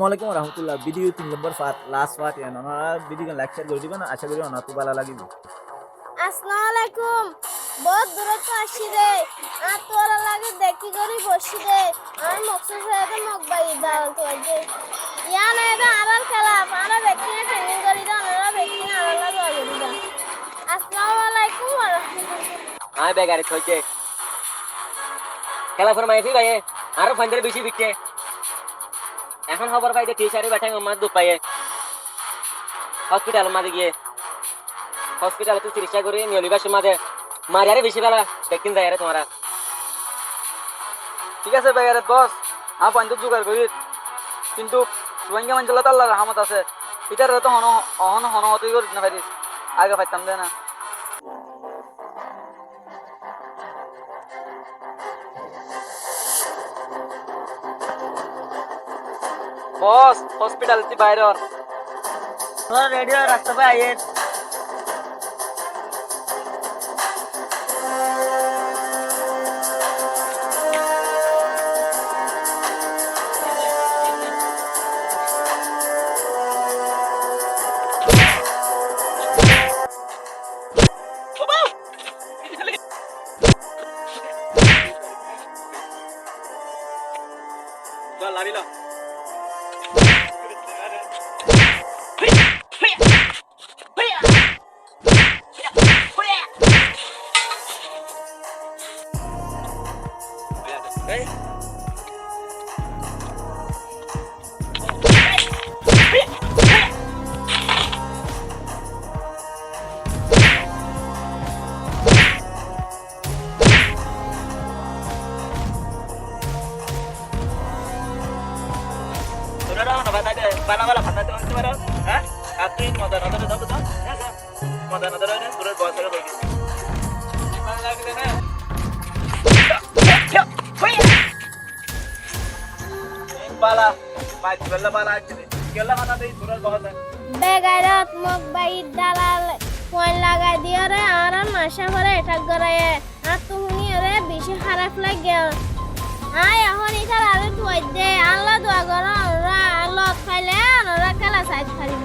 আসসালামু আলাইকুম রহমতুল্লাহ। ভিডিও 3 নম্বর part last part ওনারা ভিডিও লাইক শেয়ার করে দিবেন, আশা করি ওনার খুব ভালো লাগিব। আসসালামু আলাইকুম। বহুত দূরত আসি রে, আর তোরা লাগে দেখি করি বসি রে। আর মকসুদ সাহেব মকবাই দাল তো যে ইয়া না এটা আরার খেলা আমরা ব্যক্তি ট্রেনিং করি দাও আমরা ব্যক্তি আলাদা করি দাও। আসসালামু আলাইকুম ওয়া রাহমাতুল্লাহ। हाँ बे गाड़ी खोल के খেলা ফরমাই ফি ভাই আরো ফান্ডের বেশি বিকছে এখন খবর পাইতে টিচারে বাটাই মামা দুধ পাইয়ে হসপিটাল মাঝে গিয়ে হসপিটালে তো চিকিৎসা করে নিয়লিবাসের মাঝে মারি আরে বেশি বেলা দেখতেন যায় আরে তোমারা ঠিক আছে ভাই আরে বস পাঞ্জাব জোগাড় করি কিন্তু রোহিঙ্গা মাঞ্চলে তো আল্লাহ রহমত আছে এটার তো হন হতে করি না ভাই আগে পাইতাম দে না বস হসপিটালিটি বাইরে রেডিও রাস্তা পে আইয়ে চল লারিলা বানাবালা ভাতা দেওয়া হতে পারো হ্যাঁ আর তুই মজা নজরে যাবো তো মজা নজরে তোর বয়স হয়ে গেছে বালা মাই গেল বালা আছে গেল মাথা দেই তোর বয়স বেগাইরাত মকবাই দালাল কোন লাগাই দিও রে আর মাসা ভরে এটা গরায়ে আর তুমি রে বেশি খারাপ লাগে আয় এখন এটা আরে তুই দে আল্লাহ দোয়া করো আমরা আল্লাহ খাইলে আমরা খেলা সাইড পারিব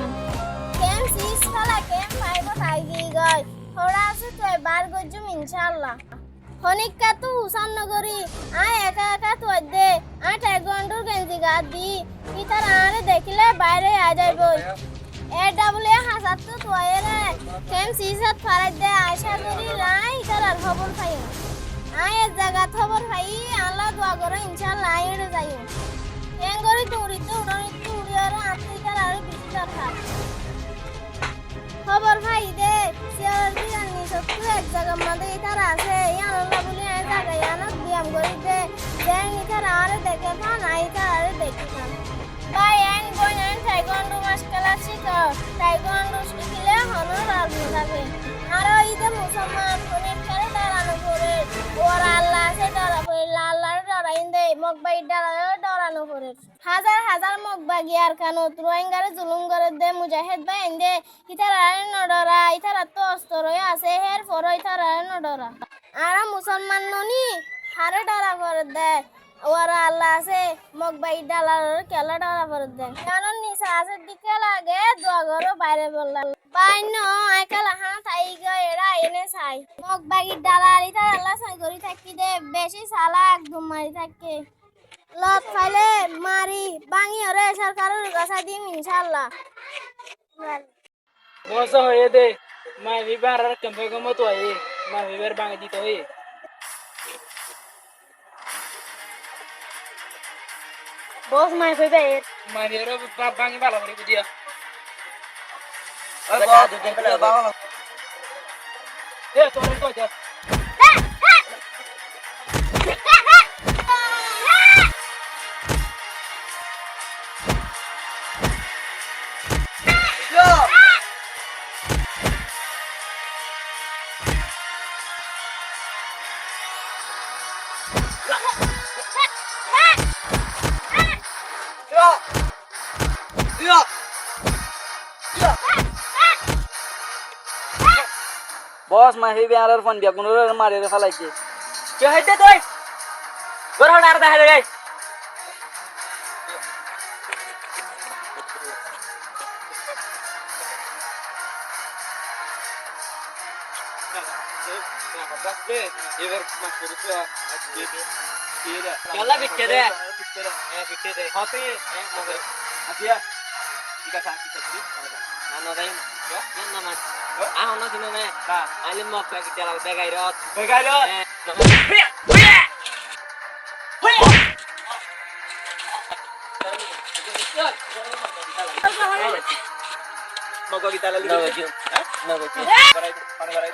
কেম সিস খেলা কেম পাইব তাইগি গই থোড়া আছে তুই বার গজুম ইনশাআল্লাহ হনিকা তু হুসান নগরী আয় একা একা তুই দে আয় টাইগন্ডুর গেঞ্জি গা দি ইতার আরে দেখিলে বাইরে আ যাইব এডব্লিউ হাসাত তো তুই রে কেম সিসাত ফারাই দে আশা করি লাই ইতার আর খবর পাইও আয় জায়গা খবর পাই আল্লাহ দোয়া করো ইনশাআল্লাহ আইড়ে যাইও এঙ্গরি তুড়ি তো উড়ানি তুড়ি আর আত্মিকার আর বেশি দরকার খবর পাই দে সিয়ার দিয়ানি সত্যি এক জায়গা মধ্যে ইতার আছে ইয়া আল্লাহ বলি এক জায়গায় আনা ব্যায়াম করি দে দেন ইতার আর দেখে পান আইতার আর দেখে পান বাই এন গোইন এন টাইগন্ডু মাসকালা শিখো টাইগন্ডু শিখলে হনর আর থাকে আর ইদে মুসলমান কোনের করে দাঁড়ানো করে ওরা আল্লাহ আছে ডরা করে আল্লাহর ডরা ইন্দে মকবাই ডরানো করে হাজার হাজার মকবা গিয়ার কানো রোহিঙ্গারে জুলুম করে দে মুজাহিদ ভাই ইন্দে ইতারা নডরা ইতারা তো অস্ত্র আছে হের পর ইতারা নডরা আর মুসলমান ননি হারে ডরা করে দে ওরা আল্লাহ আছে মকবাই ডালার কেলা ডরা করে দে কারণ নিসা আছে দিকে লাগে দোয়া করো বাইরে বললাম বাইন একালা হাঁ তাই এরা এনে চাই মগ বাগি ডালারি তার আল্লাহ সাই করি থাকি দে বেশি সালা একদম মারি থাকে লত খাইলে মারি বাঙি ওরে সরকারের গাছা দিম ইনশাআল্লাহ বসা হয়ে দে মাই বিবার আর কমে কমে তো আই মাই বিবার বাঙে দিতে হই বস মাই কইবে মাই বিবার বাঙে ভালো করে বুঝিয়া বাবা এ তোর কই যা বস মাহি বিয়ার ফোন দিয়া কোনো মারে ফেলাইছে কে হইতে তুই গোর হড় আর দেখা যায় এবার মাছ করতে চলা বিচ্ছে দে হতে আসিয়া ঠিক আছে না না দাই না না আহ না দিনে না আইলে মক প্যাকেট চালাল বেগাই রত বেগাইরো মগো কি তালা লিখে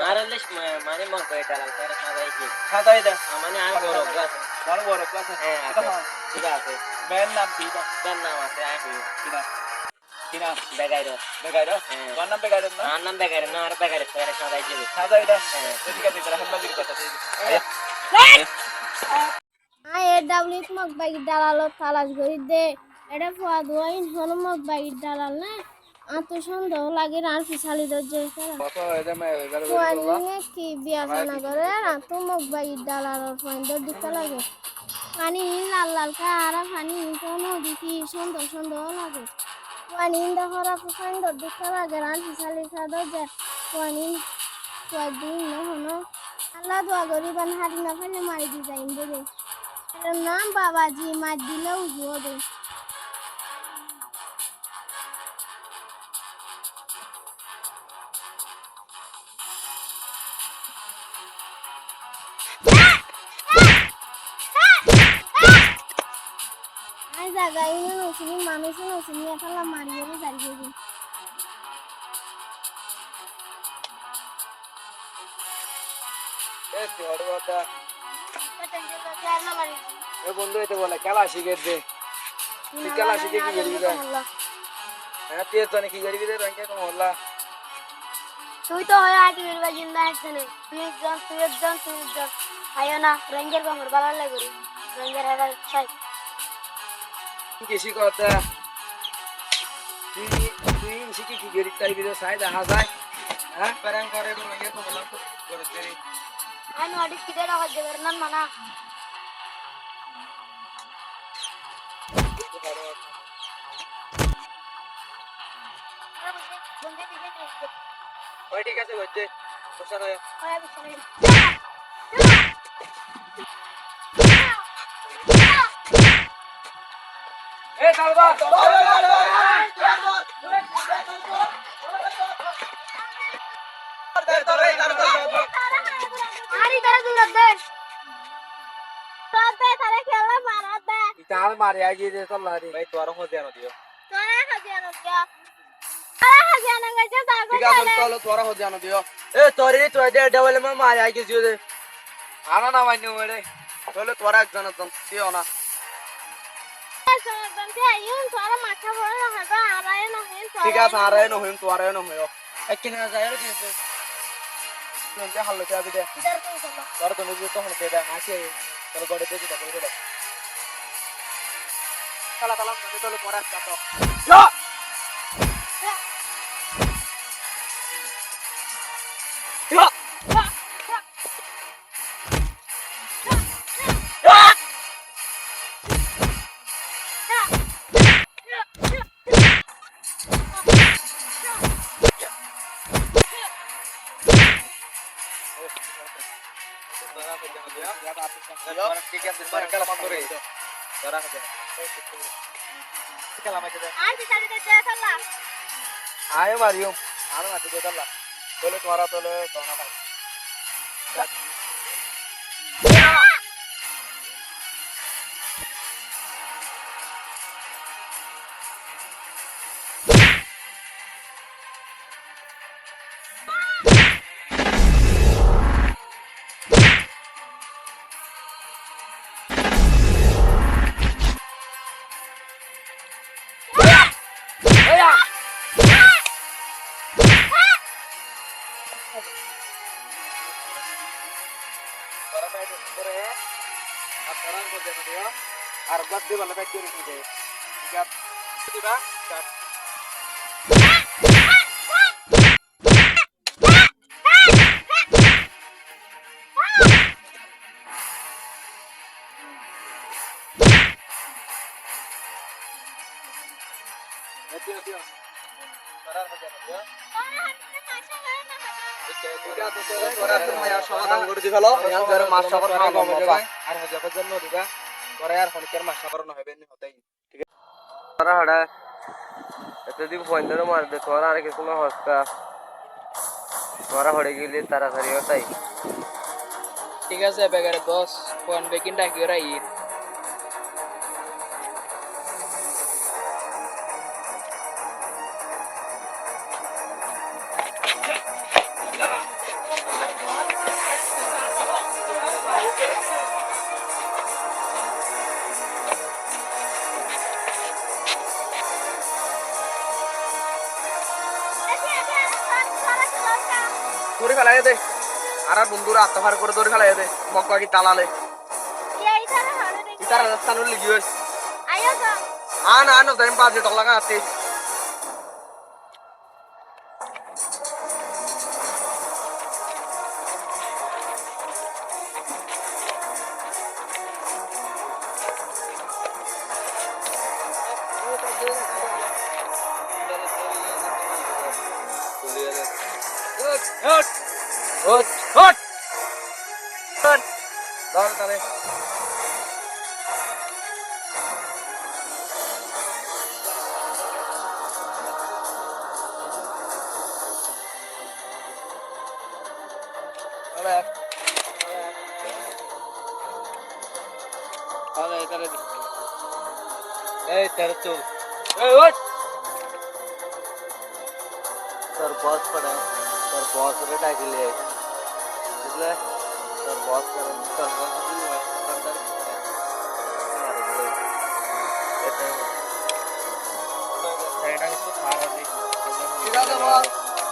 আরলেশ মানে মক প্যাকেট চালাল তারা সাদাই কি সাদাই দা মানে আর বড় ক্লাস বড় ক্লাস হ্যাঁ ঠিক আছে মেন নাম কি দা তার নাম আছে আই কিনা কিনা বেগাই রত বেগাইরো তোমার নাম বেগাইরো না আর নাম বেগাই না আর বেগাই তারা সাদাই যাবে সাদাই দা ঠিক আছে তারা হাম্মা দির কথা ডাবলিক মগ বাইক দালালত তালাশ করি দে এটা ফুয়া দুয়াইন হল মগ বাইক দালাল না আত সন্দেহ লাগে আর পিছালি দরজে ফুয়া নিয়ে কি বিয়া খানা করে আর তো মগ বাইক দালালত ফাইন্দর দিতে লাগে পানি লাল লাল কারা পানি কোনো দেখি সন্দেহ সন্দেহ লাগে ফুয়া নিন্দা করা ফাইন্দর দিতে লাগে আর পিছালি খা দরজে ফুয়া নিন ফুয়া দিন নহনো আল্লাহ দোয়া করি বান হারি না ফেলে মারি দি যাইন বলে নাম বাবাজি মার দিলেও জুয়ো দে জায়গা ইনো নছিনি মানুষ নছিনি এখন মারিয়ে দাঁড়িয়ে দিন বন্ধু এতে বলে খেলা শিখে দে তুই খেলা শিখে কি করবি রে হ্যাঁ তুই তো কি করবি রে রঙে তো মোল্লা তুই তো হয় আটি বেরবা জিন্দা একখানে তুই একজন আয়ো না রেঞ্জের গঙ্গর বালা লাগে রেঞ্জের হারা চাই কৃষি কথা তুই তুই শিখি কি করি তাই বিদে সাই দেখা যায় হ্যাঁ প্যারাং করে রঙে তো মোল্লা করে দে আইনো আটি কিদে রাখা দেবের না মানা ওই ঠিক আছে হচ্ছে বসা নয় এ তালবা আরি তারা দূর দে তোতে তারে খেলা মারা দে তাল মারে আগে দে চল রে ভাই তোর হো দেন দিও তোরা খাজিয়ানো দিয়া আরে খাজিয়ানো গেছে দাগো ঠিক আছে চল তোর হো দেন দিও এ তোরে তো দে ডবল মে মারে আগে জিও দে আনা না মাইনে ওরে চলে তোরা একজন একজন দিও না ঠিক আছে আর এনো হইম তো আর এনো হইও একদিন যায় আর দিন নন্দে হাললে যাবি দে তোর তো নিজে তো হতে দে আসে তোর গড়ে পেছি তা করে দে কালা কালা নন্দে তোলে পড়া তো ইয়া आयो मारियो आनो माते दे दल्ला तोले तुम्हारा तोले दोना भाई আর গদ দে বলে বাইকে রুকে যায় ঠিক আছে দিবা কাট দিও সমাধান করে দিবেল মাছ সাগর আর মজা জন্য দিবা পরে আর হলকের মাছ সাগর না হবে হতেই ঠিক আছে তারা হড়া এতদিন পয়েন্টের মার দে তোরা আর কিছু না হস্তা তোরা হড়ে গেলে তাড়াতাড়ি ওটাই ঠিক আছে বেগারে বস পয়েন্ট বেকিং ডাকি ওরা ই দৌড়ে ফেলাই দে আর বন্ধুরা আত্মহার করে দৌড়ে ফেলাই দে মক্কা কি তালালে ইতার রাস্তা নুল লিগি হইস আন আন দেন বাজে তো লাগা আতে হট হট হট হট দাও তারে আরে আরে তারে এই তারে তো এই হট তোর বস পড়া তোর বস রে ডাকিলে বুঝলে তোর বস করে তোর বস কি হয় এটা একটু খারাপ দিক ঠিক আছে বস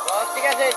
বস ঠিক আছে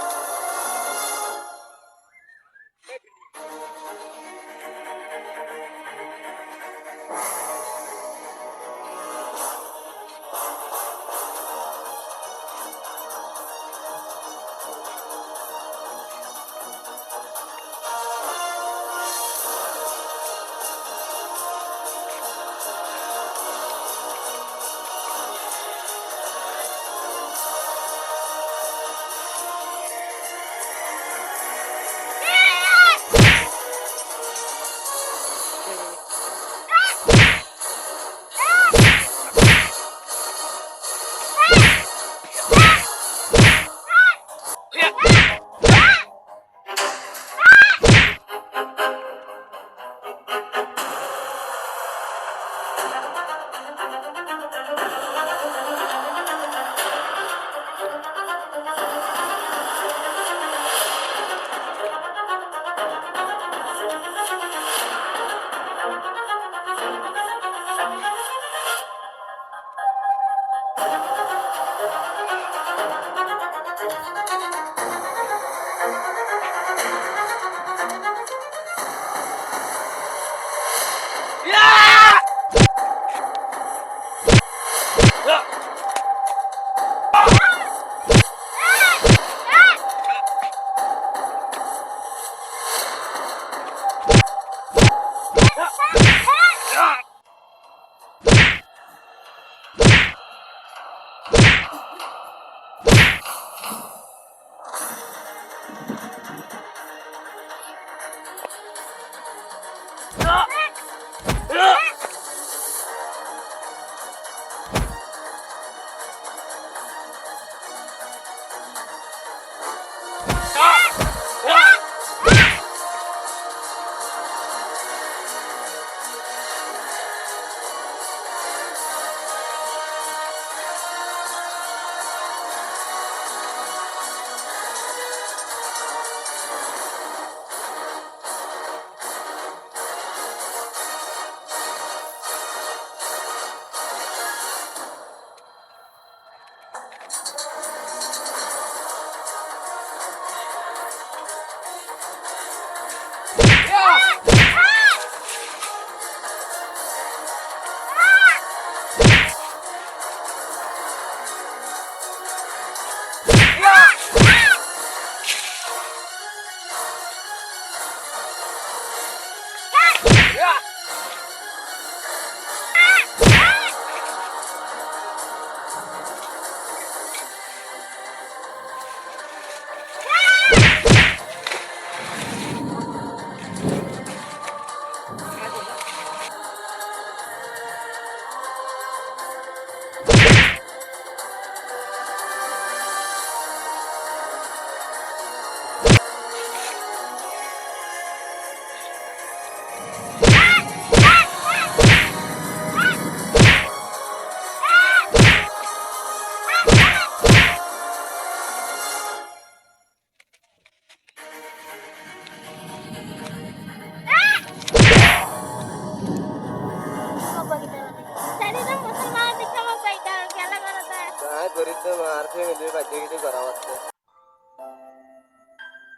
সেদিন মুসলমান দিকে মোক বাইটা খেলা করতে নাই গরিব তো আর ফ্যামিলির বাদ্য গীতি করা হচ্ছে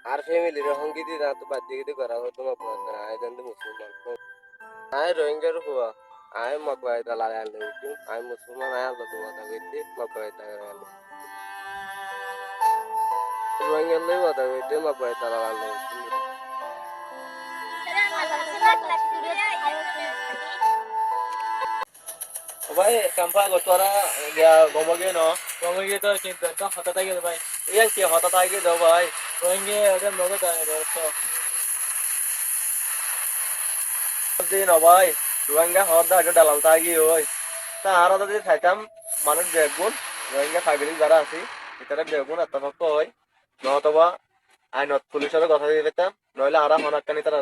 আর ফ্যামিলির সঙ্গীতি না তো বাদ্য গীতি করা হতো মগ আয় জানতে মুসলমান আয় রোহিঙ্গার হুয়া আয় মগ বাই দালাল আলো আয় মুসলমান আয় আল্লাহ তো কথা কইতে মগ বাই দালাল রোহিঙ্গার লই কথা কইতে মগ বাই দালাল আলো ভাই কাম্পা গতরা ইয়া গমগে ন গমগে তো কিন্তু তো হতা থাকে ভাই ইয়া কি হতা থাকে দাও ভাই রোহিঙ্গে ওদের মগজ আছে তো দিন ভাই রোহিঙ্গা হদা আগে ডালাল থাকি ওই তা আর যদি থাকতাম মানুষ বেগুন রোহিঙ্গা ফাগলি যারা আছে ভিতরে বেগুন এতপক্ষ হয় নতবা আইনত পুলিশের কথা দিয়ে পেতাম নইলে আর হনাকানি তারা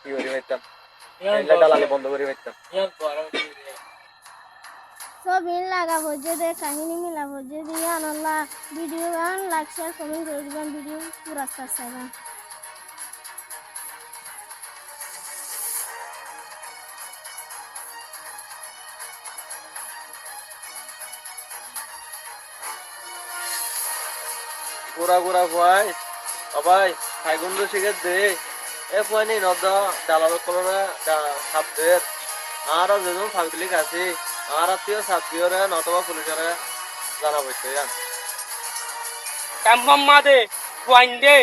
কি করি পেতাম ডালালি বন্ধ করে পেতাম ছবির লাগা ভোজে দে কাহিনী মিলা ভোজে দিয়ে আনলা ভিডিও গান লাইক শেয়ার কমেন্ট করে দিবেন ভিডিও পুরা চাইবেন পুরা পুরা ভাই ভাই ফাইগুন্দ শিখে দে এ পানি নদ ডালাল কলরা সাবদের আর যেজন পাবলিক আছে আর আত্মীয় সাবদিওরে নতবা পুলিশরে জানাবো জান কাম্মা দে ওয়াইন্দে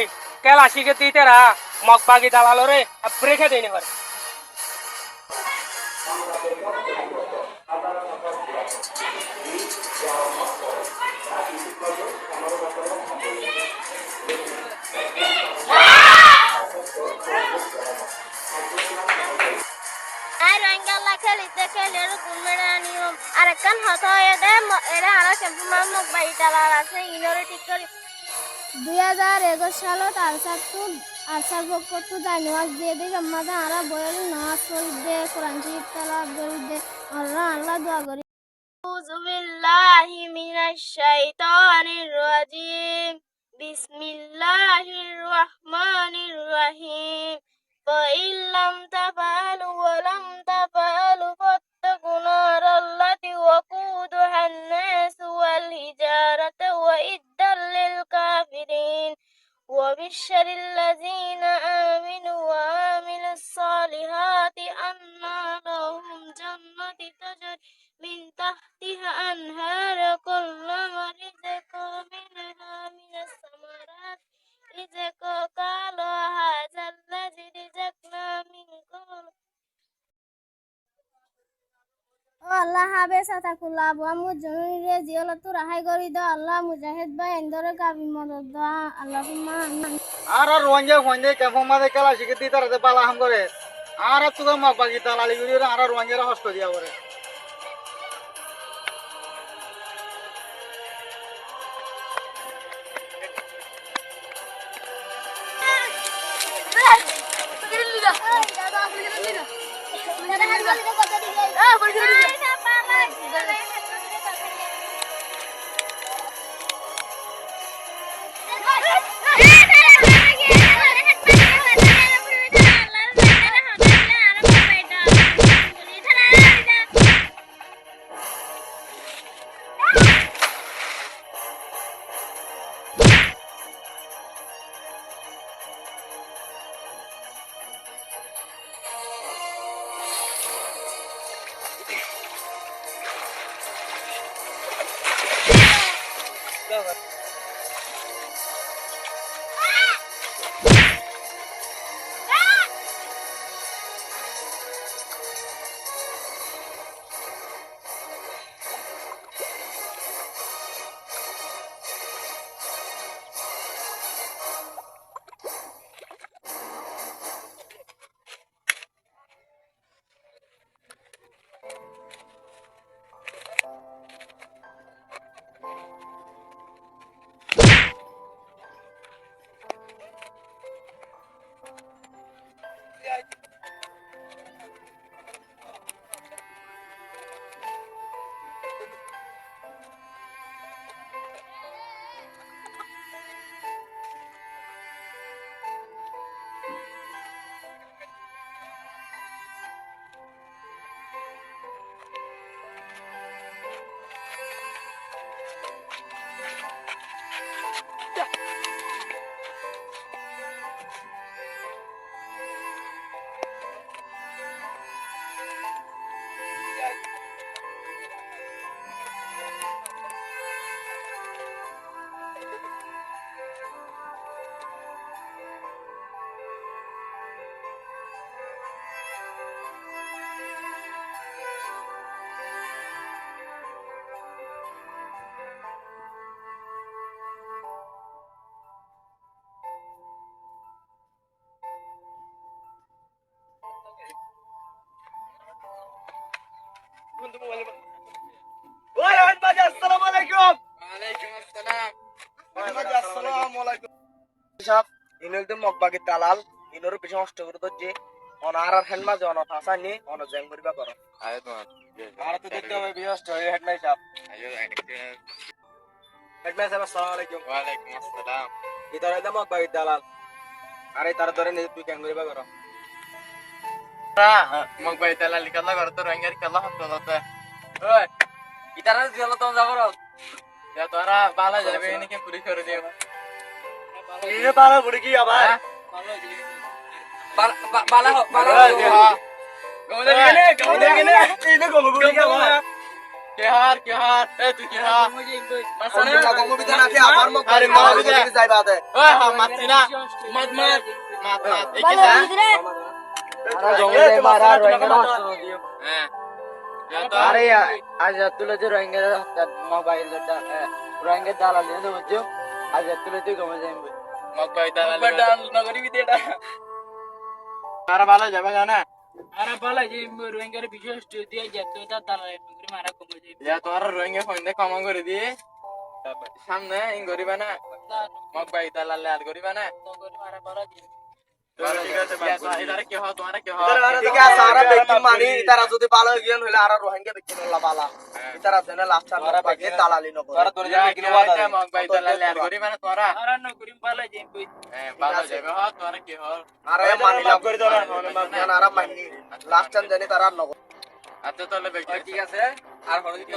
কেলা শিখে দিতেরা মগবাগি দালালরে ব্রেকে দেনে পারে নিয়ম আর একখান হত এরা আর কেম্পমার মোক বাড়ি টালার আছে ইনরে ঠিক করি 2021 সালত আরসার পক্ষ জানুয়ারি দিয়ে দিকে আমাদের আরা বয়ালি নামাজ পড়ি দে কোরআন শরীফ তেলাওয়াত করি দে আল্লাহ দোয়া করি আউযু বিল্লাহি মিনাশ শাইতানির রাজিম বিসমিল্লাহির রহমানির রহিম فإن لم تفعلوا ولم تفعلوا فاتقوا النار التي وقودها الناس والحجارة وأعدت للكافرين وبشر الذين آمنوا وعملوا الصالحات أن لهم جنات تجري من تحتها أنهار كلما رزقوا منها من الثمرات رزقا قالوا هذا الذي رزقنا من قبل আল্লাহ হাবে সাতাকুল্লাহ আবু আমু জনুরে জিয়ালত রাহাই করি দাও আল্লাহ মুজাহিদ ভাই এন্দরে গাবি মদদ দাও আল্লাহুম্মা আর রোহিঙ্গা হইন্দে কাম্মা দে কেলা শিখে দিতেরা বালা হাম করে আর তুগা মগবাগি দালালি গুলি আর রোহিঙ্গারা হস্ত দিয়া করে ওই বাজে আসসালামু আলাইকুম ওয়ালাইকুম আসসালাম বাজে আসসালামু আলাইকুম সব ইনলতে মগবাগি দালাল ইনর পিছে নষ্ট করে তো যে অনার আর হেন মাঝে অনত আসানি অন জেং করিবা করো আয় তোমার আর তো দেখতে হবে বিয়ষ্ট হেড নাই সাহেব হেড নাই সাহেব আসসালামু আলাইকুম ওয়ালাইকুম আসসালাম ইতারে দে মগবাগি দালাল আরে তার ধরে নে তুই কেন করিবা করো মগ ভাই তালা লিখালা করে তো রঙের খেলা হতো না ওই ইতারে দিলা তো যা করো ya তোরা বালা যাবে নাকি পুলিশ করে দিও এ বালা বুড়ি কি আবার বালা বালা গমদে গেনে ইনে গমু বুড়ি কি আবার কে হার এ তুই কে হার আসলে গমু বিধান আছে আবার মগ আরে মার বিধান। যাইবা দে ওই হা মারছি না মাত এই কি ভালো স্যার ভিতরে আরে গমু দে মারা রঙের নষ্ট দিও হ্যাঁ ya তো আরে আজ তুলে যে রঙের মোবাইল রঙের দালাল নিয়ে দেবো যে আজ তুলে তুই গমে যাইবে মগ ভাই তালা বড়াল নগরী বিদেটা তারা বালা যাবে না আরে বলা যে রোহিঙ্গার বিশেষ দিয়ে যেত তা তারা করে মারা কমে যাবে ya তোরা রঙে ফোন দে কম করে দিয়ে সামনে ইন করিবা না মগ ভাই তালা লাল করিবা না তো করে মারা বলা যে ঠিক আছে এদারে কি হয় তোমারা কি হয় ঠিক আছে আর ব্যক্তি মানি তারা যদি ভালো জ্ঞান হইলে আর রোহিঙ্গা ব্যক্তি নলা বালা তারা জানে লাস্ট আর বাকি দালালি নকরে তারা তোর ya কি হয় মগ ভাই তালা লাল করিবা না তোরা আর ন করি বলা যে ভালো যাবে হয় তোরা কি হয় আরে মানি লাভ করে দাও না আর মানি লাস্ট টাইম জানি তারা নকর আচ্ছা তাহলে ব্যক্তি ঠিক আছে আর হলো কি